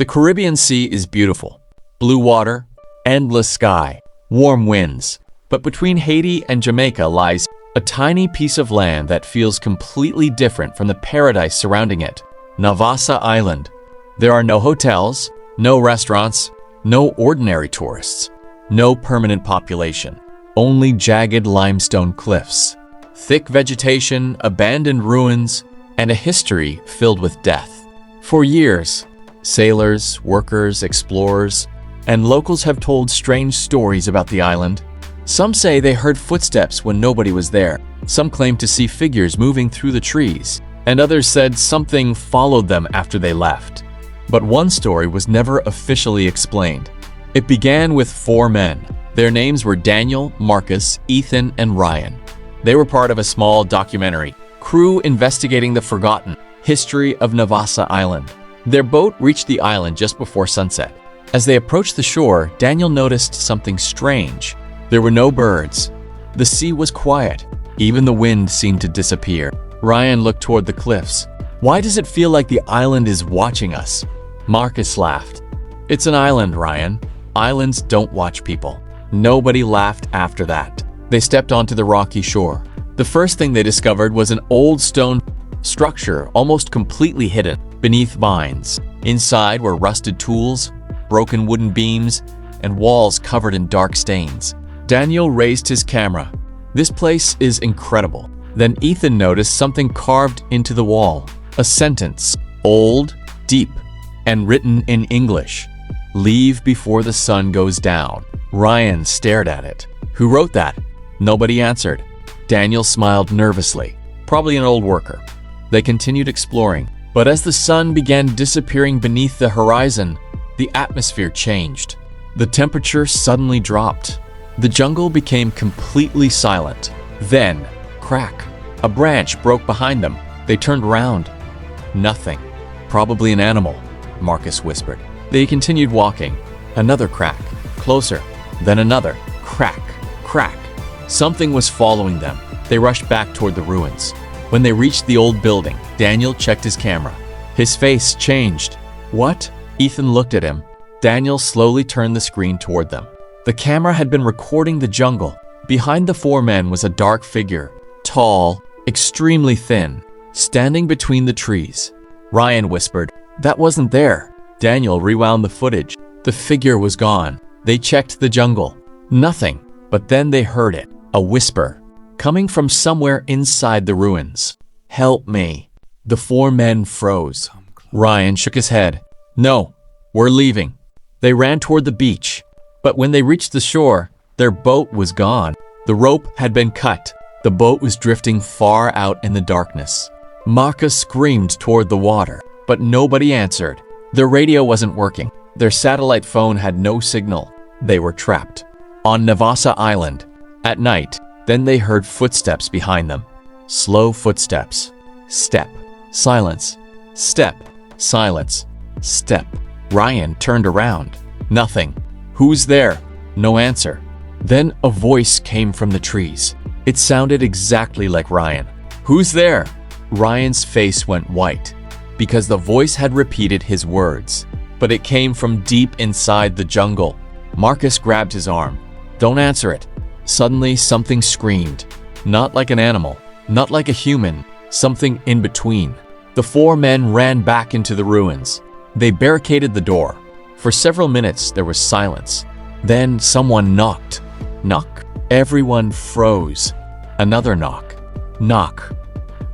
The Caribbean Sea is beautiful. Blue water, endless sky, warm winds. But between Haiti and Jamaica lies a tiny piece of land that feels completely different from the paradise surrounding it. Navassa Island. There are no hotels, no restaurants, no ordinary tourists, no permanent population, only jagged limestone cliffs, thick vegetation, abandoned ruins, and a history filled with death. For years, sailors, workers, explorers, and locals have told strange stories about the island. Some say they heard footsteps when nobody was there. Some claim to see figures moving through the trees, and others said something followed them after they left. But one story was never officially explained. It began with 4 men. Their names were Daniel, Marcus, Ethan, and Ryan. They were part of a small documentary crew investigating the forgotten history of Navassa Island. Their boat reached the island just before sunset. As they approached the shore, Daniel noticed something strange. There were no birds. The sea was quiet. Even the wind seemed to disappear. Ryan looked toward the cliffs. "Why does it feel like the island is watching us?" Marcus laughed. "It's an island, Ryan. Islands don't watch people." Nobody laughed after that. They stepped onto the rocky shore. The first thing they discovered was an old stone structure almost completely hidden beneath vines. Inside were rusted tools, broken wooden beams, and walls covered in dark stains. Daniel raised his camera. "This place is incredible." Then Ethan noticed something carved into the wall. A sentence, old, deep, and written in English. "Leave before the sun goes down." Ryan stared at it. "Who wrote that?" Nobody answered. Daniel smiled nervously. "Probably an old worker." They continued exploring, but as the sun began disappearing beneath the horizon, the atmosphere changed. The temperature suddenly dropped. The jungle became completely silent. Then, crack. A branch broke behind them. They turned around. Nothing. "Probably an animal," Marcus whispered. They continued walking. Another crack. Closer. Then another. Crack. Crack. Something was following them. They rushed back toward the ruins. When they reached the old building, Daniel checked his camera. His face changed. "What?" Ethan looked at him. Daniel slowly turned the screen toward them. The camera had been recording the jungle. Behind the 4 men was a dark figure, tall, extremely thin, standing between the trees. Ryan whispered, "That wasn't there." Daniel rewound the footage. The figure was gone. They checked the jungle. Nothing. But then they heard it, a whisper, coming from somewhere inside the ruins. "Help me." The 4 men froze. Ryan shook his head. "No, we're leaving." They ran toward the beach. But when they reached the shore, their boat was gone. The rope had been cut. The boat was drifting far out in the darkness. Marcus screamed toward the water, but nobody answered. Their radio wasn't working. Their satellite phone had no signal. They were trapped on Navassa Island. At night, then they heard footsteps behind them. Slow footsteps. Step. Silence. Step. Silence. Step. Ryan turned around. Nothing. "Who's there?" No answer. Then a voice came from the trees. It sounded exactly like Ryan. "Who's there?" Ryan's face went white because the voice had repeated his words, but it came from deep inside the jungle. Marcus grabbed his arm. "Don't answer it." Suddenly, something screamed. Not like an animal, not like a human, something in between. The 4 men ran back into the ruins. They barricaded the door. For several minutes, there was silence. Then someone knocked. Knock. Everyone froze. Another knock. Knock.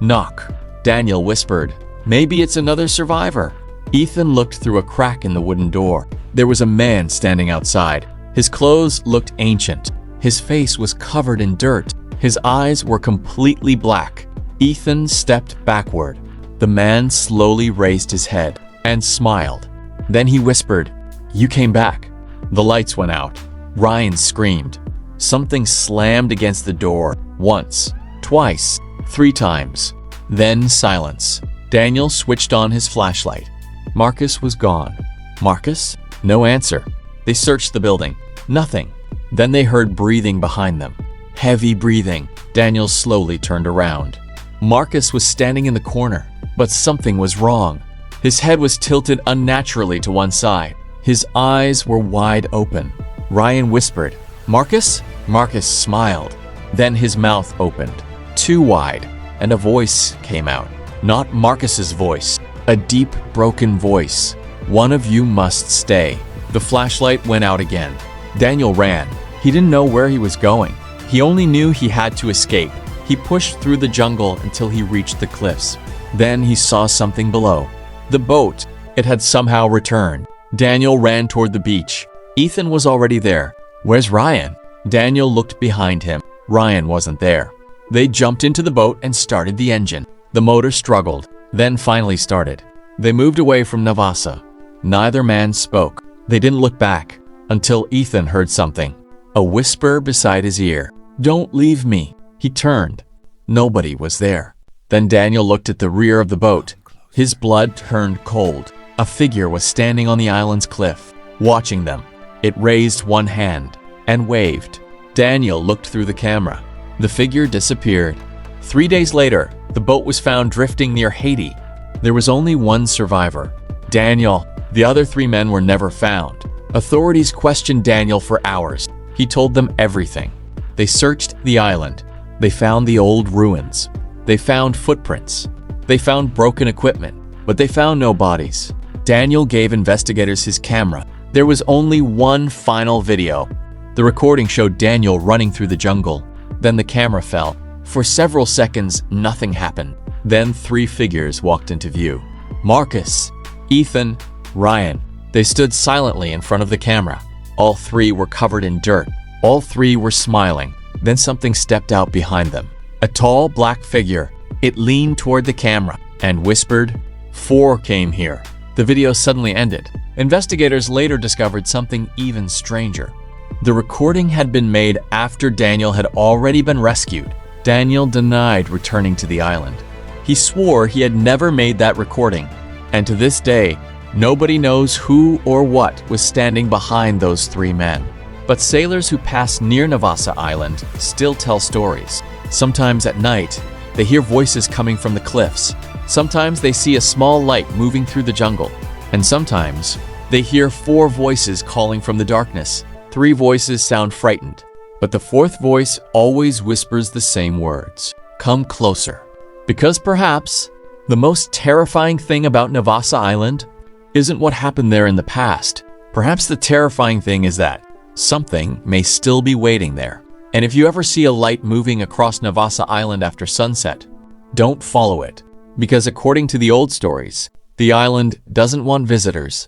Knock. Daniel whispered, "Maybe it's another survivor." Ethan looked through a crack in the wooden door. There was a man standing outside. His clothes looked ancient. His face was covered in dirt. His eyes were completely black. Ethan stepped backward. The man slowly raised his head and smiled. Then he whispered, "You came back." The lights went out. Ryan screamed. Something slammed against the door. Once, twice, 3 times. Then silence. Daniel switched on his flashlight. Marcus was gone. Marcus? No answer. They searched the building. Nothing. Then they heard breathing behind them. Heavy breathing. Daniel slowly turned around. Marcus was standing in the corner, but something was wrong. His head was tilted unnaturally to one side. His eyes were wide open. Ryan whispered, "Marcus?" Marcus smiled. Then his mouth opened, too wide, and a voice came out. Not Marcus's voice, a deep, broken voice. "One of you must stay." The flashlight went out again. Daniel ran. He didn't know where he was going. He only knew he had to escape. He pushed through the jungle until he reached the cliffs. Then he saw something below. The boat. It had somehow returned. Daniel ran toward the beach. Ethan was already there. "Where's Ryan?" Daniel looked behind him. Ryan wasn't there. They jumped into the boat and started the engine. The motor struggled, then finally started. They moved away from Navassa. Neither man spoke. They didn't look back until Ethan heard something. A whisper beside his ear. "Don't leave me." He turned. Nobody was there. Then Daniel looked at the rear of the boat. His blood turned cold. A figure was standing on the island's cliff, watching them. It raised one hand and waved. Daniel looked through the camera. The figure disappeared. 3 days later, the boat was found drifting near Haiti. There was only one survivor, Daniel. The other 3 men were never found. Authorities questioned Daniel for hours. He told them everything. They searched the island. They found the old ruins. They found footprints. They found broken equipment, but they found no bodies. Daniel gave investigators his camera. There was only one final video. The recording showed Daniel running through the jungle. Then the camera fell. For several seconds, nothing happened. Then 3 figures walked into view. Marcus, Ethan, Ryan. They stood silently in front of the camera. All 3 were covered in dirt. All 3 were smiling. Then something stepped out behind them. A tall black figure. It leaned toward the camera and whispered, "4 came here." The video suddenly ended. Investigators later discovered something even stranger. The recording had been made after Daniel had already been rescued. Daniel denied returning to the island. He swore he had never made that recording, and to this day, nobody knows who or what was standing behind those 3 men. But sailors who pass near Navassa Island still tell stories. Sometimes at night, they hear voices coming from the cliffs. Sometimes they see a small light moving through the jungle. And sometimes they hear 4 voices calling from the darkness. 3 voices sound frightened, but the 4th voice always whispers the same words. "Come closer." Because perhaps the most terrifying thing about Navassa Island isn't what happened there in the past. Perhaps the terrifying thing is that something may still be waiting there. And if you ever see a light moving across Navassa Island after sunset, don't follow it. Because according to the old stories, the island doesn't want visitors.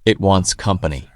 It wants company.